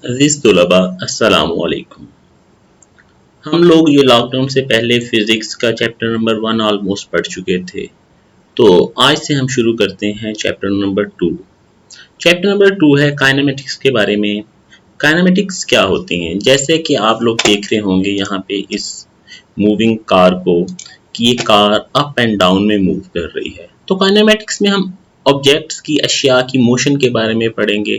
अजीज तुलबा अस्सलाम वालेकुम। हम लोग ये लॉकडाउन से पहले फिजिक्स का चैप्टर नंबर 1 ऑलमोस्ट पढ़ चुके थे। तो आज से हम शुरू करते हैं चैप्टर नंबर 2। चैप्टर नंबर 2 है काइनेमेटिक्स के बारे में। काइनेमेटिक्स क्या होती हैं? जैसे कि आप लोग देख रहे होंगे यहाँ पे इस मूविंग कार को कि ये कार अप एंड डाउन में मूव कर रही है। तो काइनेमेटिक्स में हम ऑब्जेक्ट्स की, अशिया की मोशन के बारे में पढ़ेंगे,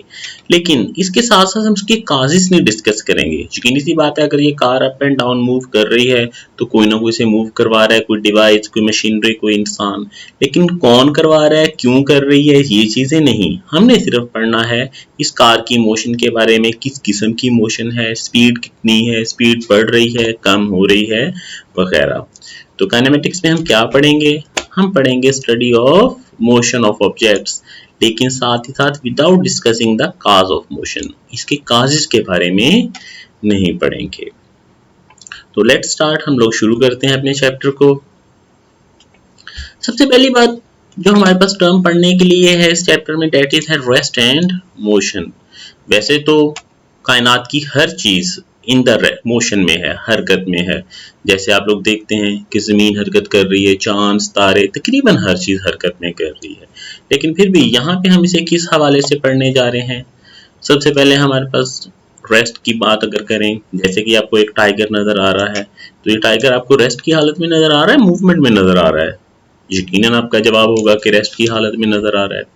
लेकिन इसके साथ साथ हम उसके काजेस नहीं डिस्कस करेंगे। यकीनी सी बात है, अगर ये car up and down move कर रही है तो कोई ना कोई इसे मूव करवा रहा है, कोई डिवाइस, कोई मशीनरी, कोई इंसान। लेकिन कौन करवा रहा है, क्यों कर रही है, ये चीजें नहीं। हमने सिर्फ पढ़ना है इस कार की मोशन के बारे में, किस किस्म की मोशन है, स्पीड कितनी है, स्पीड बढ़ रही है, कम हो रही है वगैरह। तो काइनेमेटिक्स में हम क्या पढ़ेंगे? हम पढ़ेंगे study of motion of objects, लेकिन साथ ही साथ without discussing the cause of motion. इसके काजेस के बारे में नहीं पढ़ेंगे। तो लेट्स स्टार्ट। हम लोग शुरू करते हैं अपने चैप्टर को। सबसे पहली बात जो हमारे पास टर्म पढ़ने के लिए है इस चैप्टर में, डेट इज है रेस्ट एंड मोशन। वैसे तो कायनात की हर चीज इन द मोशन में है, हरकत में है। जैसे आप लोग देखते हैं कि जमीन हरकत कर रही है, चांद, तारे, तकरीबन हर चीज हरकत में कर रही है। लेकिन फिर भी यहाँ पे हम इसे किस हवाले से पढ़ने जा रहे हैं? सबसे पहले हमारे पास रेस्ट की बात अगर करें, जैसे कि आपको एक टाइगर नजर आ रहा है, तो ये टाइगर आपको रेस्ट की हालत में नजर आ रहा है, मूवमेंट में नजर आ रहा है? यकीनन आपका जवाब होगा कि रेस्ट की हालत में नजर आ रहा है।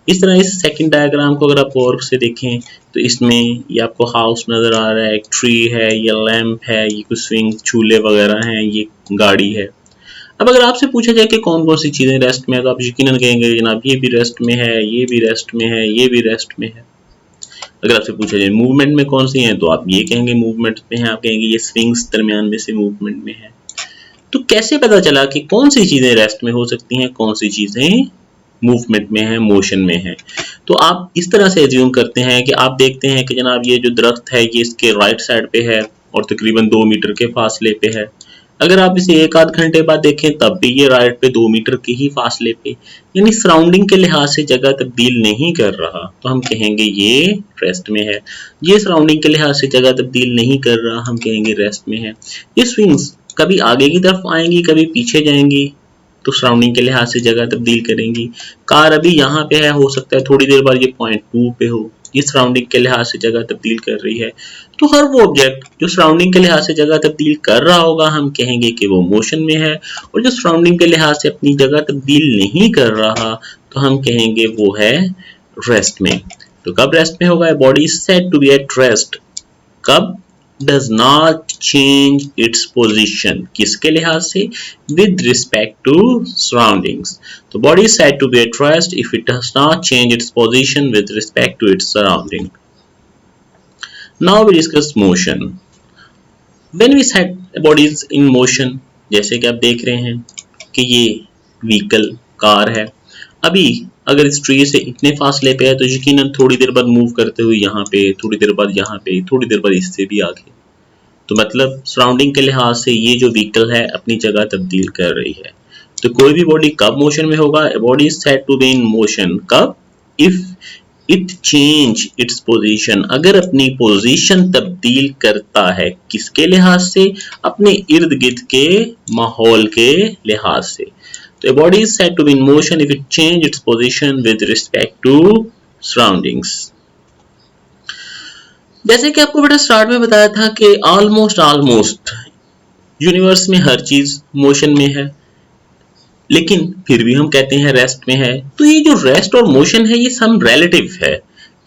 इस तरह इस सेकंड डायग्राम को अगर आप गौर से देखें तो इसमें ये आपको हाउस नजर आ रहा है, एक ट्री है, ये लैंप है, ये कुछ स्विंग झूले वगैरह हैं, ये गाड़ी है। अब अगर आपसे पूछा जाए कि कौन कौन सी चीजें रेस्ट में है, तो आप यकीनन कहेंगे जनाब ये भी रेस्ट में है, ये भी रेस्ट में है, ये भी रेस्ट में है। अगर आपसे पूछा जाए मूवमेंट में कौन सी है, तो आप ये कहेंगे मूवमेंट में है, आप कहेंगे ये स्विंग्स दरमियान में से मूवमेंट में है। तो कैसे पता चला कि कौन सी चीजें रेस्ट में हो सकती हैं, कौन सी चीजें मूवमेंट में है, मोशन में है? तो आप इस तरह से एज्यूम करते हैं कि आप देखते हैं कि जनाब ये जो दरख्त है ये इसके राइट साइड पे है और तकरीबन 2 मीटर के फासले पे है। अगर आप इसे एक आध घंटे बाद देखें तब भी ये राइट पे 2 मीटर के ही फासले पे, यानी सराउंडिंग के लिहाज से जगह तब्दील नहीं कर रहा, तो हम कहेंगे ये रेस्ट में है। ये सराउंडिंग के लिहाज से जगह तब्दील नहीं कर रहा, हम कहेंगे रेस्ट में है। ये स्विंग्स कभी आगे की तरफ आएंगी, कभी पीछे जाएंगी, तो सराउंडिंग के लिहाज से जगह तब्दील करेंगी। कार अभी यहाँ पे है, हो सकता है थोड़ी देर बाद ये पॉइंट 2 पे हो, ये सराउंडिंग के लिहाज से जगह तब्दील कर रही है। तो हर वो ऑब्जेक्ट जो सराउंडिंग के लिहाज से जगह तब्दील कर रहा होगा हम कहेंगे कि वो मोशन में है, और जो सराउंडिंग के लिहाज से अपनी जगह तब्दील नहीं कर रहा तो हम कहेंगे वो है रेस्ट में। तो कब रेस्ट में होगा? Body is said to be at rest कब does not change its position, किसके लिहाज से? with respect to surroundings. तो body is said to be at rest if it does not change its position with respect to its surrounding. Now we discuss motion. When we said a body is in motion, जैसे कि आप देख रहे हैं कि ये vehicle car है, अभी अगर इस ट्री से इतने फासले पे है तो यकीनन थोड़ी देर बाद मूव करते हुए यहाँ पे, थोड़ी देर बाद यहाँ पे, थोड़ी देर बाद इससे भी आगे। तो मतलब सराउंडिंग के लिहाज से ये जो व्हीकल है अपनी जगह तब्दील कर रही है। तो कोई भी बॉडी कब मोशन में होगा? Body is said to be in motion कब? If it change its position, अगर अपनी पोजीशन तब्दील करता है, किसके लिहाज से? अपने इर्द गिर्द के माहौल के लिहाज से। तो a body is said to be in motion if it change its position with respect to surroundings. जैसे कि आपको बेटा स्टार्ट में बताया था कि ऑलमोस्ट यूनिवर्स में हर चीज मोशन में है, लेकिन फिर भी हम कहते हैं रेस्ट में है। तो ये जो रेस्ट और मोशन है ये सम रिलेटिव है,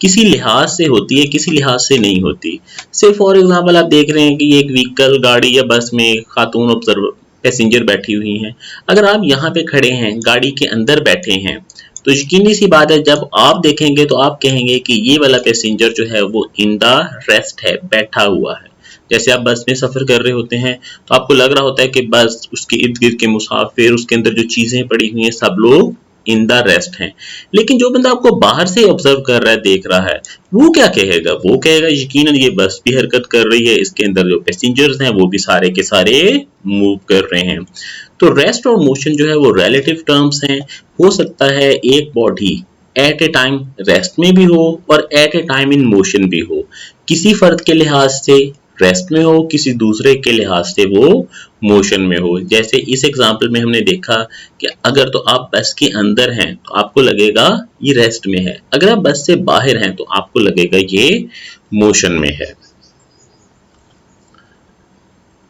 किसी लिहाज से होती है, किसी लिहाज से नहीं होती। से फॉर एग्जांपल आप देख रहे हैं कि ये एक व्हीकल, गाड़ी या बस में खातून ऑब्जर्वर पैसेंजर बैठी हुई हैं। अगर आप यहाँ पे खड़े हैं, गाड़ी के अंदर बैठे हैं, तो यकीनी सी बात है जब आप देखेंगे तो आप कहेंगे कि ये वाला पैसेंजर जो है वो इन द रेस्ट है, बैठा हुआ है। जैसे आप बस में सफर कर रहे होते हैं तो आपको लग रहा होता है कि बस, उसके इर्द गिर्द के मुसाफिर, उसके अंदर जो चीजें पड़ी हुई हैं, सब लोग इन द रेस्ट हैं। लेकिन जो बंदा आपको बाहर से ऑब्जर्व कर रहा है, देख रहा है, वो क्या कहेगा? वो कहेगा यकीनन ये बस भी हरकत कर रही है, इसके अंदर जो पैसेंजर्स हैं वो भी सारे के सारे मूव कर रहे हैं। तो रेस्ट और मोशन जो है वो रिलेटिव टर्म्स हैं। हो सकता है एक body at a time rest में भी हो और at a time in motion भी हो, किसी फर्द के लिहाज से रेस्ट में हो, किसी दूसरे के लिहाज से वो मोशन में हो। जैसे इस एग्जांपल में हमने देखा कि अगर तो आप बस के अंदर हैं तो आपको लगेगा ये रेस्ट में है, अगर आप बस से बाहर हैं तो आपको लगेगा ये मोशन में है।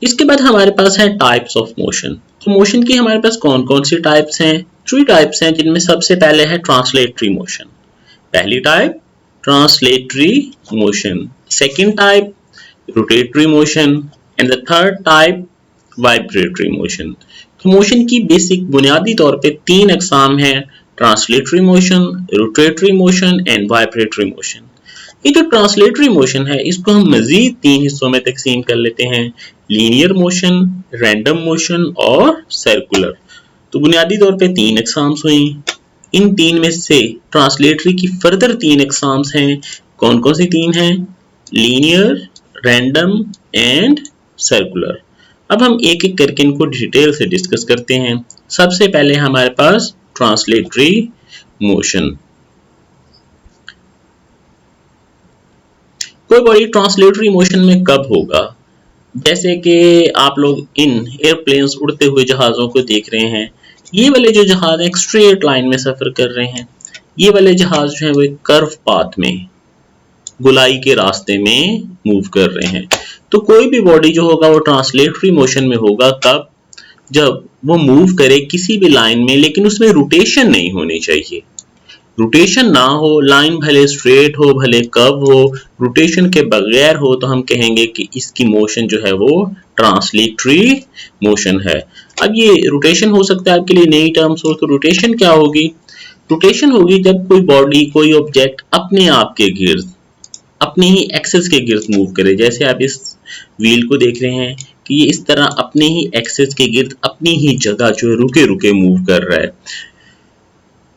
इसके बाद हमारे पास है टाइप्स ऑफ मोशन। तो मोशन की हमारे पास कौन कौन सी टाइप्स हैं? 3 टाइप्स हैं, जिनमें सबसे पहले है ट्रांसलेटरी मोशन। पहली type translatory motion, second type rotatory motion and the third type vibratory motion. तो मोशन की बेसिक बुनियादी तौर पे 3 अकसाम हैं, translatory motion, rotatory motion and vibratory motion. ये जो ट्रांसलेटरी मोशन है इसको हम मजीद 3 हिस्सों में तकसीम कर लेते हैं, लीनियर मोशन, रैंडम मोशन और सर्कुलर। तो बुनियादी तौर पे 3 अकसाम्स हुई। इन 3 में से ट्रांसलेटरी की फर्दर 3 अकसाम्स हैं। कौन कौन सी 3 हैं? Linear, random and circular. अब हम एक एक करके इनको डिटेल से डिस्कस करते हैं। सबसे पहले हमारे पास ट्रांसलेटरी मोशन। कोई बॉडी ट्रांसलेटरी मोशन में कब होगा? जैसे कि आप लोग इन एयरप्लेन्स उड़ते हुए जहाजों को देख रहे हैं, ये वाले जो जहाज एक स्ट्रेट लाइन में सफर कर रहे हैं, ये वाले जहाज जो है वो एक कर्व पाथ में, गोलाई के रास्ते में मूव कर रहे हैं। तो कोई भी बॉडी जो होगा वो ट्रांसलेटरी मोशन में होगा कब? जब वो मूव करे किसी भी लाइन में, लेकिन उसमें रोटेशन नहीं होनी चाहिए। रोटेशन ना हो, लाइन भले स्ट्रेट हो भले कर्व हो, रोटेशन के बगैर हो तो हम कहेंगे कि इसकी मोशन जो है वो ट्रांसलेटरी मोशन है। अब ये रोटेशन हो सकता है आपके लिए नई टर्म्स हो, तो रोटेशन क्या होगी? रोटेशन होगी जब कोई बॉडी, कोई ऑब्जेक्ट अपने आप के गिर्द, अपने ही एक्सिस के गिर्द मूव करे। जैसे आप इस व्हील को देख रहे हैं कि ये इस तरह अपने ही एक्सिस के गिर्द अपनी ही जगह जो रुके रुके मूव कर रहा है।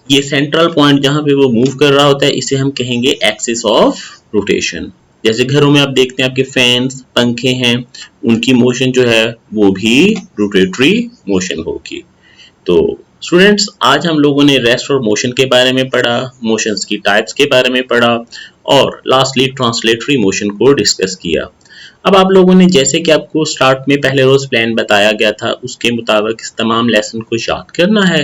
ये सेंट्रल पॉइंट जहां पे वो मूव कर रहा होता है इसे हम कहेंगे एक्सिस ऑफ रोटेशन। जैसे घरों में आप देखते हैं आपके फैंस, पंखे हैं, उनकी मोशन जो है वो भी रोटेटरी मोशन होगी। तो स्टूडेंट्स, आज हम लोगों ने रेस्ट और मोशन के बारे में पढ़ा, मोशंस की टाइप्स के बारे में पढ़ा और लास्टली ट्रांसलेटरी मोशन को डिस्कस किया। अब आप लोगों ने, जैसे कि आपको स्टार्ट में पहले रोज प्लान बताया गया था, उसके मुताबिक इस तमाम लेसन को याद करना है।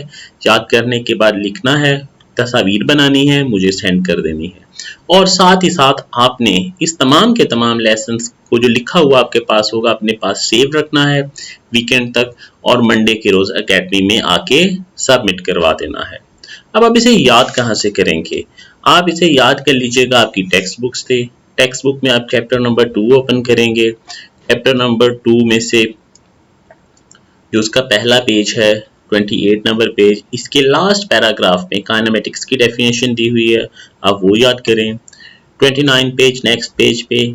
याद करने के बाद लिखना है, तस्वीर बनानी है, मुझे सेंड कर देनी है। और साथ ही साथ आपने इस तमाम के तमाम लेसन्स को जो लिखा हुआ आपके पास होगा अपने पास सेव रखना है वीकेंड तक, और मंडे के रोज एकेडमी में आके सबमिट करवा देना है। अब आप इसे याद कहाँ से करेंगे? आप इसे याद कर लीजिएगा आपकी टेक्स्ट बुक से। टेक्स्ट बुक में आप चैप्टर नंबर 2 ओपन करेंगे। चैप्टर नंबर 2 में से जो उसका पहला पेज है 28 नंबर पेज, इसके लास्ट पैराग्राफ में काइनेमेटिक्स की डेफिनेशन दी हुई है, आप वो याद करें। 29 पेज नेक्स्ट पेज पे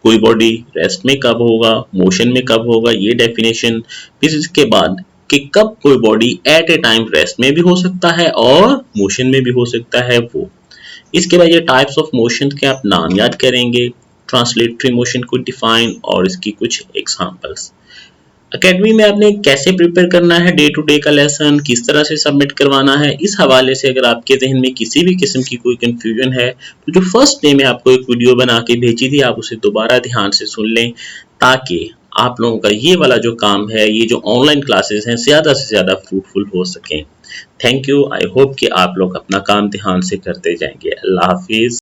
कोई बॉडी रेस्ट में कब होगा, मोशन में कब होगा, ये डेफिनेशन। फिर इसके बाद कि कब कोई body at a time rest में भी हो सकता है और मोशन में भी हो सकता है वो। इसके बाद ये टाइप्स ऑफ मोशन के आप नाम याद करेंगे, ट्रांसलेटरी मोशन को डिफाइन और इसकी कुछ एग्जांपल्स। एकेडमी में आपने कैसे प्रिपेयर करना है डे टू डे का लेसन, किस तरह से सबमिट करवाना है, इस हवाले से अगर आपके जहन में किसी भी किस्म की कोई कंफ्यूजन है तो जो फर्स्ट डे में आपको एक वीडियो बना के भेजी थी आप उसे दोबारा ध्यान से सुन लें, ताकि आप लोगों का ये वाला जो काम है, ये जो ऑनलाइन क्लासेस हैं, ज़्यादा से ज़्यादा फ्रूटफुल हो सकें। Thank you. आई होप कि आप लोग अपना काम ध्यान से करते जाएंगे। अल्लाह हाफिज।